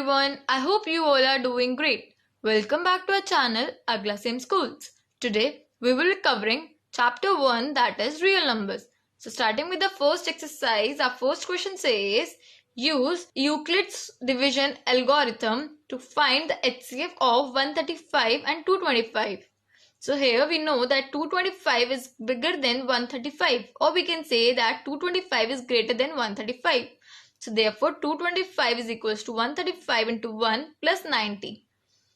everyone, I hope you all are doing great. Welcome back to our channel Agla Same Schools. Today we will be covering chapter 1, that is real numbers. So starting with the first exercise, our first question says use Euclid's division algorithm to find the HCF of 135 and 225. So here we know that 225 is bigger than 135, or we can say that 225 is greater than 135. So therefore 225 is equals to 135 into 1 plus 90.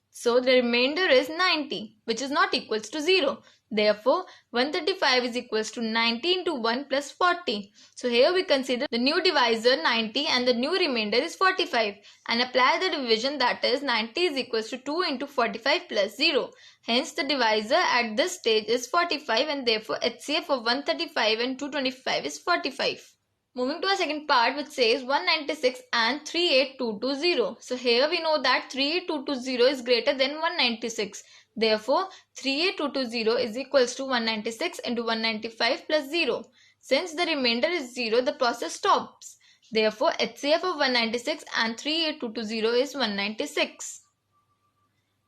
So the remainder is 90, which is not equals to 0. Therefore 135 is equals to 90 into 1 plus 40. So here we consider the new divisor 90 and the new remainder is 45 and apply the division, that is 90 is equals to 2 into 45 plus 0. Hence the divisor at this stage is 45 and therefore HCF of 135 and 225 is 45. Moving to our second part, which says 196 and 38220. So here we know that 38220 is greater than 196. Therefore 38220 is equals to 196 into 195 plus 0. Since the remainder is 0, the process stops. Therefore HCF of 196 and 38220 is 196.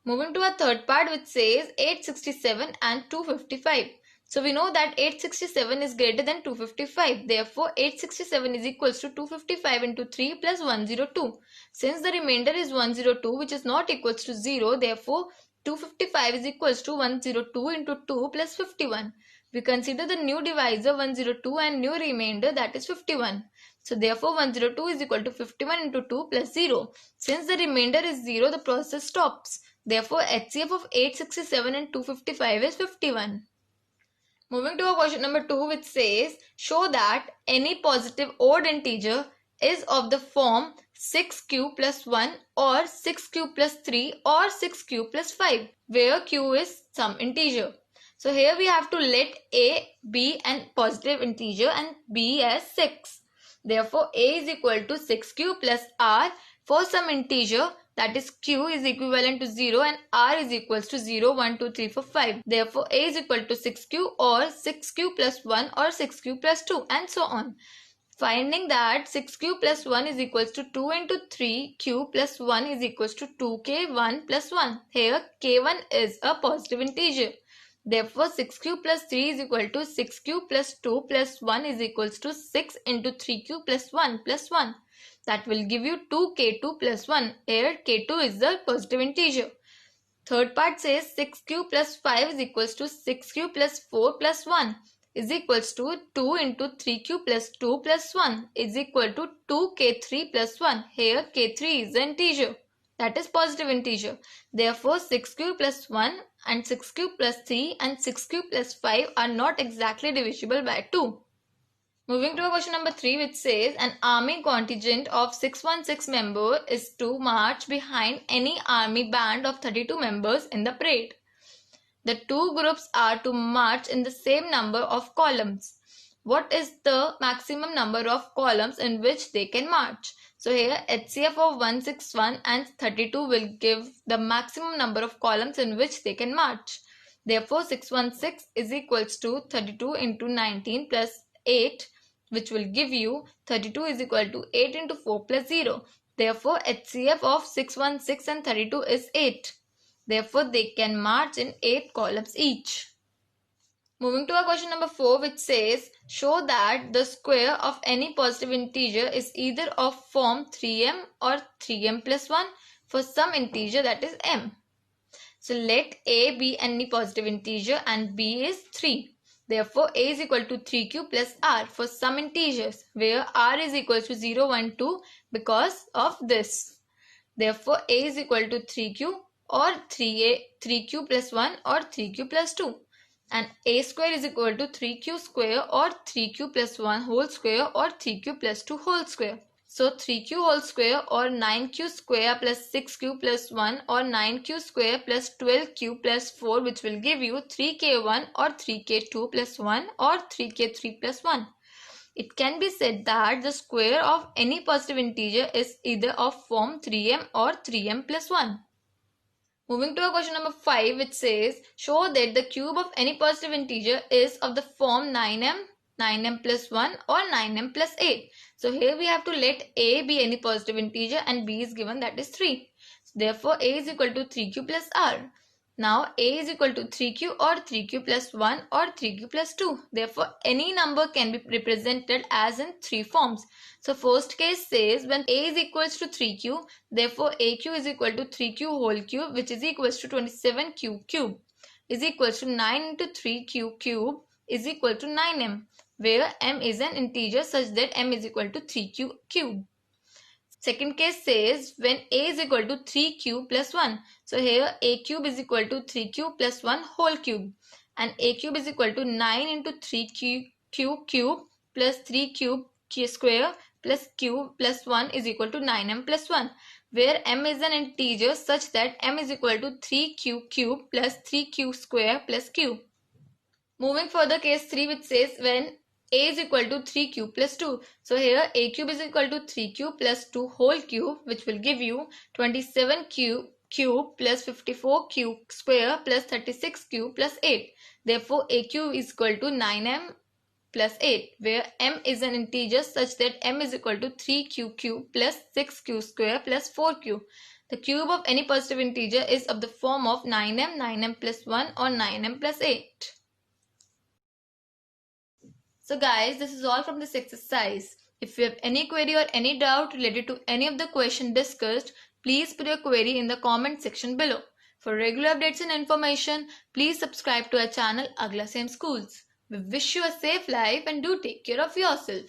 Moving to our third part, which says 867 and 255. So we know that 867 is greater than 255. Therefore 867 is equals to 255 into 3 plus 102. Since the remainder is 102, which is not equals to 0, therefore 255 is equals to 102 into 2 plus 51. We consider the new divisor 102 and new remainder, that is 51. So therefore 102 is equal to 51 into 2 plus 0. Since the remainder is 0, the process stops. Therefore HCF of 867 and 255 is 51. Moving to our question number 2, which says show that any positive odd integer is of the form 6q plus 1 or 6q plus 3 or 6q plus 5, where q is some integer. So here we have to let a be an positive integer and b as 6. Therefore a is equal to 6q plus r for some integer, that is q is equivalent to 0 and r is equals to 0, 1, 2, 3, 4, 5. Therefore a is equal to 6q or 6q plus 1 or 6q plus 2 and so on. Finding that 6q plus 1 is equals to 2 into 3q plus 1 is equals to 2k1 plus 1. Here k1 is a positive integer. Therefore 6q plus 3 is equal to 6q plus 2 plus 1 is equals to 6 into 3q plus 1 plus 1. That will give you 2k2 plus 1. Here k2 is the positive integer. Third part says 6q plus 5 is equals to 6q plus 4 plus 1 is equals to 2 into 3q plus 2 plus 1 is equal to 2k3 plus 1. Here k3 is the integer, that is positive integer. Therefore 6q plus 1 and 6q plus 3 and 6q plus 5 are not exactly divisible by 2. Moving to question number 3, which says an army contingent of 616 members is to march behind any army band of 32 members in the parade. The two groups are to march in the same number of columns. What is the maximum number of columns in which they can march? So here HCF of 161 and 32 will give the maximum number of columns in which they can march. Therefore 616 is equals to 32 into 19 plus 8, which will give you 32 is equal to 8 into 4 plus 0. Therefore HCF of 616 and 32 is 8. Therefore they can march in 8 columns each. Moving to our question number 4, which says show that the square of any positive integer is either of form 3m or 3m plus 1 for some integer, that is m. So let a be any positive integer and b is 3. Therefore a is equal to 3q plus r for some integers, where r is equal to 0, 1, 2 because of this. Therefore a is equal to 3q or 3q plus 1 or 3q plus 2. And a square is equal to 3q square or 3q plus 1 whole square or 3q plus 2 whole square. So 3q whole square or 9q square plus 6q plus 1 or 9q square plus 12q plus 4, which will give you 3k1 or 3k2 plus 1 or 3k3 plus 1. It can be said that the square of any positive integer is either of form 3m or 3m plus 1. Moving to our question number 5, which says show that the cube of any positive integer is of the form 9m 9m plus 1 or 9m plus 8. So here we have to let a be any positive integer and b is given, that is 3. Therefore a is equal to 3q plus r. Now a is equal to 3q or 3q plus 1 or 3q plus 2. Therefore any number can be represented as in 3 forms. So first case says when a is equals to 3q, therefore aq is equal to 3q whole cube, which is equals to 27q cube, is equals to 9 into 3q cube is equal to 9m, where m is an integer such that m is equal to 3q cube. Second case says when a is equal to 3q plus 1. So here a cube is equal to 3q plus 1 whole cube, and a cube is equal to 9 into 3q cube plus 3 cube square plus q plus 1 is equal to 9m plus 1, where m is an integer such that m is equal to 3q cube plus 3q square plus q. Moving further, case 3, which says when a is equal to 3q plus 2. So here a cube is equal to 3q plus 2 whole cube, which will give you 27q cube plus 54q square plus 36q plus 8. Therefore a cube is equal to 9m plus 8, where m is an integer such that m is equal to 3q cube plus 6q square plus 4q. The cube of any positive integer is of the form of 9m, 9m plus 1 or 9m plus 8. So guys, this is all from this exercise. If you have any query or any doubt related to any of the question discussed, please put your query in the comment section below. For regular updates and information, please subscribe to our channel Agla Same Schools. We wish you a safe life and do take care of yourself.